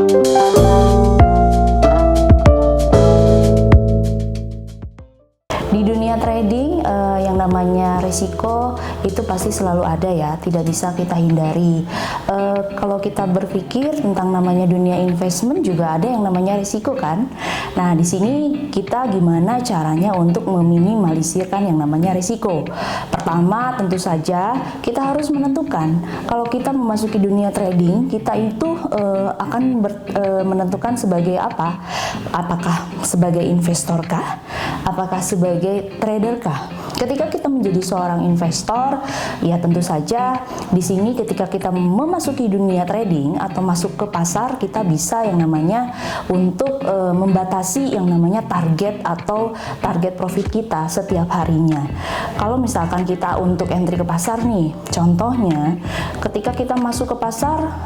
Di dunia trading yang namanya risiko itu pasti selalu ada ya, tidak bisa kita hindari. Kalau kita berpikir tentang namanya dunia investment juga ada yang namanya risiko kan. Nah di sini kita gimana caranya untuk meminimalisirkan yang namanya risiko. Pertama tentu saja kita harus menentukan kalau kita memasuki dunia trading kita itu akan menentukan sebagai apa? Apakah sebagai investor kah? Apakah sebagai trader kah? Ketika kita menjadi seorang investor, ya tentu saja di sini ketika kita memasuki dunia trading atau masuk ke pasar, kita bisa yang namanya untuk membatasi yang namanya target atau target profit kita setiap harinya. Kalau misalkan kita untuk entry ke pasar nih, contohnya ketika kita masuk ke pasar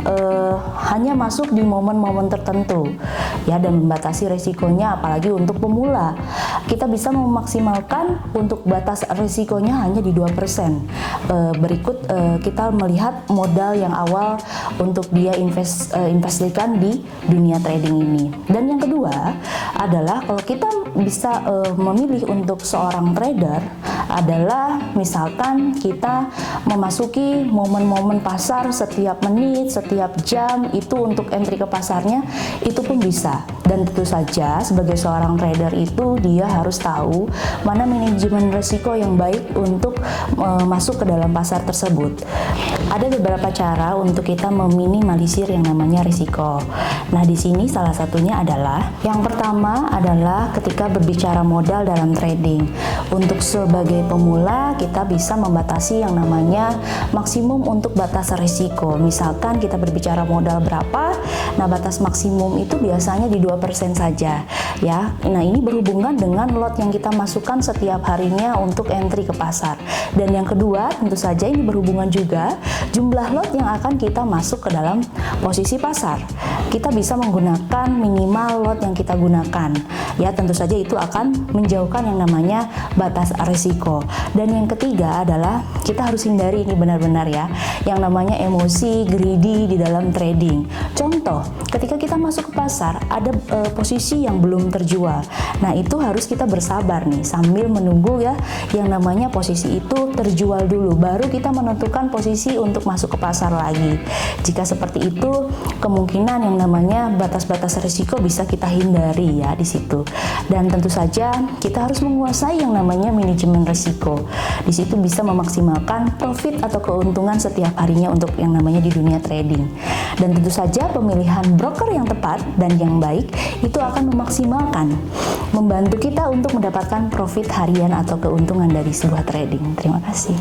hanya masuk di momen-momen tertentu ya dan membatasi resikonya, apalagi untuk pemula. Kita bisa memaksimalkan untuk batas risikonya hanya di 2%. Berikut kita melihat modal yang awal untuk dia investasikan di dunia trading ini. Dan yang kedua adalah kalau kita bisa memilih untuk seorang trader adalah misalkan kita memasuki momen-momen pasar setiap menit, setiap jam itu untuk entry ke pasarnya itu pun bisa. Dan tentu saja sebagai seorang trader itu dia harus tahu mana manajemen risiko yang baik untuk masuk ke dalam pasar tersebut. Ada beberapa cara untuk kita meminimalisir yang namanya risiko. Nah, di sini salah satunya adalah yang pertama adalah ketika berbicara modal dalam trading. Untuk sebagai pemula kita bisa membatasi yang namanya maksimum untuk batas risiko. Misalkan kita berbicara modal berapa, nah batas maksimum itu biasanya di 2% saja ya. Nah, ini berhubungan dengan lot yang kita masukkan setiap harinya untuk entry ke pasar. Dan yang kedua, tentu saja ini berhubungan juga jumlah lot yang akan kita masuk ke dalam posisi pasar. Kita bisa menggunakan minimal lot yang kita gunakan. Ya, tentu saja itu akan menjauhkan yang namanya batas risiko. Dan yang ketiga adalah kita harus hindari ini benar-benar ya, yang namanya emosi greedy di dalam trading. Contoh, ketika kita masuk ke pasar ada posisi yang belum terjual. Nah, itu harus kita bersabar nih sambil menunggu ya yang namanya posisi itu terjual dulu, baru kita menentukan posisi untuk masuk ke pasar lagi. Jika seperti itu, kemungkinan yang namanya batas-batas risiko bisa kita hindari ya di situ. Dan tentu saja kita harus menguasai yang namanya manajemen risiko. Di situ bisa memaksimalkan profit atau keuntungan setiap harinya untuk yang namanya di dunia trading. Dan tentu saja pemilihan broker yang tepat dan yang baik itu akan memaksimalkan, membantu kita untuk mendapatkan profit harian atau keuntungan dari sebuah trading. Terima kasih.